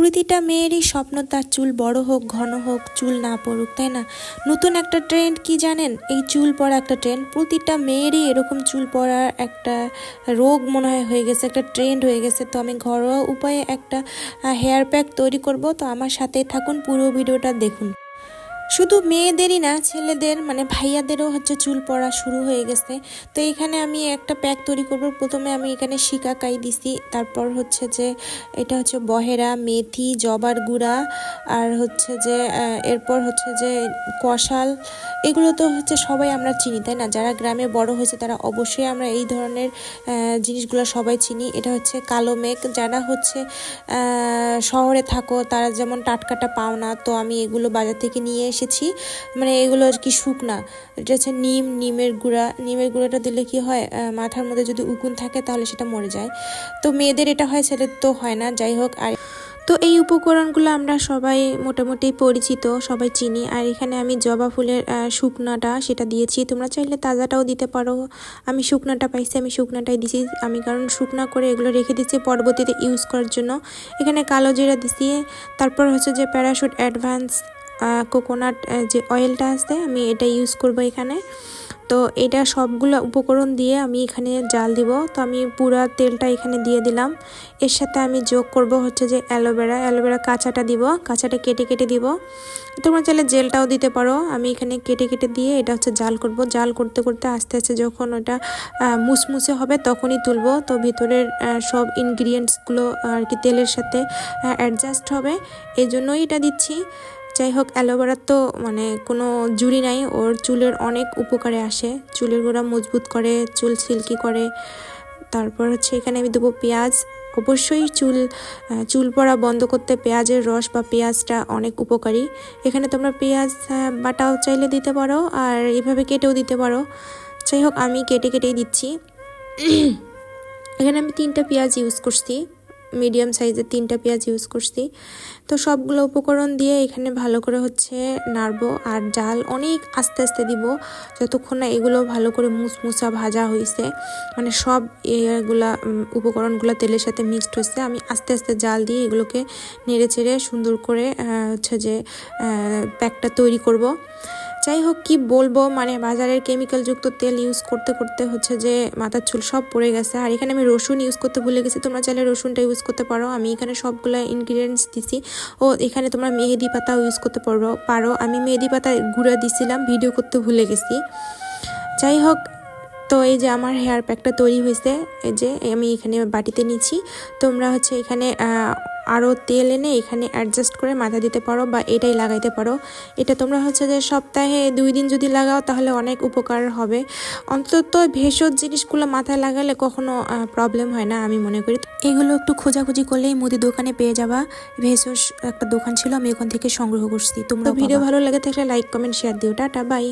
প্রতিটা মেয়েরই স্বপ্ন তার চুল বড় হোক, ঘন হোক, চুল না পড়ুক, তাই না? নতুন একটা ট্রেন্ড কি জানেন? এই চুল পড়া একটা ট্রেন্ড। প্রতিটা মেয়েরই এরকম চুল পড়ার একটা রোগ মনে হয় হয়ে গেছে, একটা ট্রেন্ড হয়ে গেছে। তো আমি ঘরোয়া উপায়ে একটা হেয়ার প্যাক তৈরি করব। তো আমার সাথেই থাকুন, পুরো ভিডিওটা দেখুন। শুধু মেয়েদেরই না, ছেলেদের মানে ভাইয়াদেরও চুল পড়া শুরু হয়ে গেছে। তো এখানে আমি একটা প্যাক তৈরি করব। প্রথমে আমি এখানে শিকাকাই দিছি, তারপর যে এটা বহেরা, মেথি, জবার গুঁড়া, আর যে এরপর যে কষাল। এগুলো তো সবাই আমরা চিনি, তাই না? যারা গ্রামে বড় হয়েছে তারা অবশ্যই আমরা এই ধরনের জিনিসগুলো সবাই চিনি। এটা কালো মেঘ। যারা শহরে থাকো তারা যেমন টাটকাটা পাও না, তো আমি এগুলো বাজার থেকে নিয়ে এসেছি। মানে এগুলো আর কি শুকনা। এটা নিমের গুঁড়া। নিমের গুঁড়াটা দিলে কি হয়, মাথার মধ্যে যদি উকুন থাকে তাহলে সেটা মরে যায়। তো মেয়েদের এটা হয়, ছেলেদের তো হয় না। যাই হোক, আর তো এই উপকরণগুলো আমরা সবাই মোটামুটি পরিচিত, সবাই চিনি। আর এখানে আমি জবা ফুলের শুকনাটা সেটা দিয়েছি। তোমরা চাইলে তাজাটাও দিতে পারো। আমি শুকনাটা পাইছি, আমি শুকনাটাই দিছি। আমি কারণ শুকনা করে এগুলো রেখে দিচ্ছি পরবর্তীতে ইউজ করার জন্য। এখানে কালো জিরা দিছি। তারপর যে প্যারাশুট অ্যাডভান্স কোকোনাট যে অয়েলটা আছে, আমি এটা ইউজ করব এখানে। তো এটা সবগুলো উপকরণ দিয়ে আমি এখানে জাল দিব। তো আমি পুরা তেলটা এখানে দিয়ে দিলাম। এর সাথে আমি যোগ করব যে অ্যালোভেরা কাঁচাটা দিব, কাঁচাটা কেটে কেটে দিব। তোমরা চাইলে জেলটাও দিতে পারো। আমি এখানে কেটে কেটে দিয়ে এটা জাল করব। জাল করতে করতে আস্তে আস্তে যখন ওটা মুসমুসে হবে তখনই তুলবো। তো ভিতরের সব ইনগ্রিডিয়েন্টসগুলো আর কি তেলের সাথে অ্যাডজাস্ট হবে, এই জন্যই এটা দিচ্ছি। যাই হোক, অ্যালোভেরার তো মানে কোনো জুড়ি নাই, ওর চুলের অনেক উপকারে আসে। চুলের গোড়া মজবুত করে, চুল সিল্কি করে। তারপর এখানে আমি দেবো পেঁয়াজ। অবশ্যই চুল পড়া বন্ধ করতে পেঁয়াজের রস বা পেঁয়াজটা অনেক উপকারী। এখানে তোমরা পেঁয়াজ বাটাও চাইলে দিতে পারো, আর এভাবে কেটেও দিতে পারো। যাই হোক, আমি কেটেই দিচ্ছি। এখানে আমি 3টা পেঁয়াজ ইউজ করছি, মিডিয়াম সাইজের 3টা পেঁয়াজ ইউজ করছি। তো সবগুলো উপকরণ দিয়ে এখানে ভালো করে নাড়বো। আর জাল অনেক আস্তে আস্তে দিব, যতক্ষণ না এগুলো ভালো করে মুসমুসা ভাজা হয়েছে, মানে সব এগুলা উপকরণগুলো তেলের সাথে মিক্সড হয়েছে। আমি আস্তে আস্তে জাল দিয়ে এগুলোকে নেড়ে চেড়ে সুন্দর করে যে প্যাকটা তৈরি করব। যাই হোক, কি বলবো, মানে বাজারের কেমিক্যালযুক্ত তেল ইউজ করতে করতে যে মাথার চুল সব পড়ে গেছে। আর এখানে আমি রসুন ইউজ করতে ভুলে গেছি। তোমরা চাইলে রসুনটা ইউজ করতে পারো। আমি এখানে সবগুলো ইনগ্রিডিয়েন্টস দিছি। ও এখানে তোমরা মেহেদি পাতাও ইউজ করতে পারো। আমি মেহেদি পাতা গুঁড়া দিছিলাম, ভিডিও করতে ভুলে গেছি। যাই হোক, তো এই যে আমার হেয়ার প্যাকটা তৈরি হয়েছে, এই যে আমি এখানে বাটিতে নিচ্ছি। তোমরা এখানে আরও তেল এনে এখানে অ্যাডজাস্ট করে মাথা দিতে পারো, বা এটাই লাগাইতে পারো। এটা তোমরা যে সপ্তাহে 2 দিন যদি লাগাও তাহলে অনেক উপকার হবে। অন্তত ভেষজ জিনিসগুলো মাথায় লাগালে কখনো প্রবলেম হয় না, আমি মনে করি। এগুলো একটু খোঁজাখুঁজি করলেই মুদি দোকানে পেয়ে যাবা। ভেষজ একটা দোকান ছিল, আমি ওখান থেকে সংগ্রহ করছি। তোমরা ভিডিও ভালো লাগে থাকলে লাইক, কমেন্ট, শেয়ার দিও। Tata, by.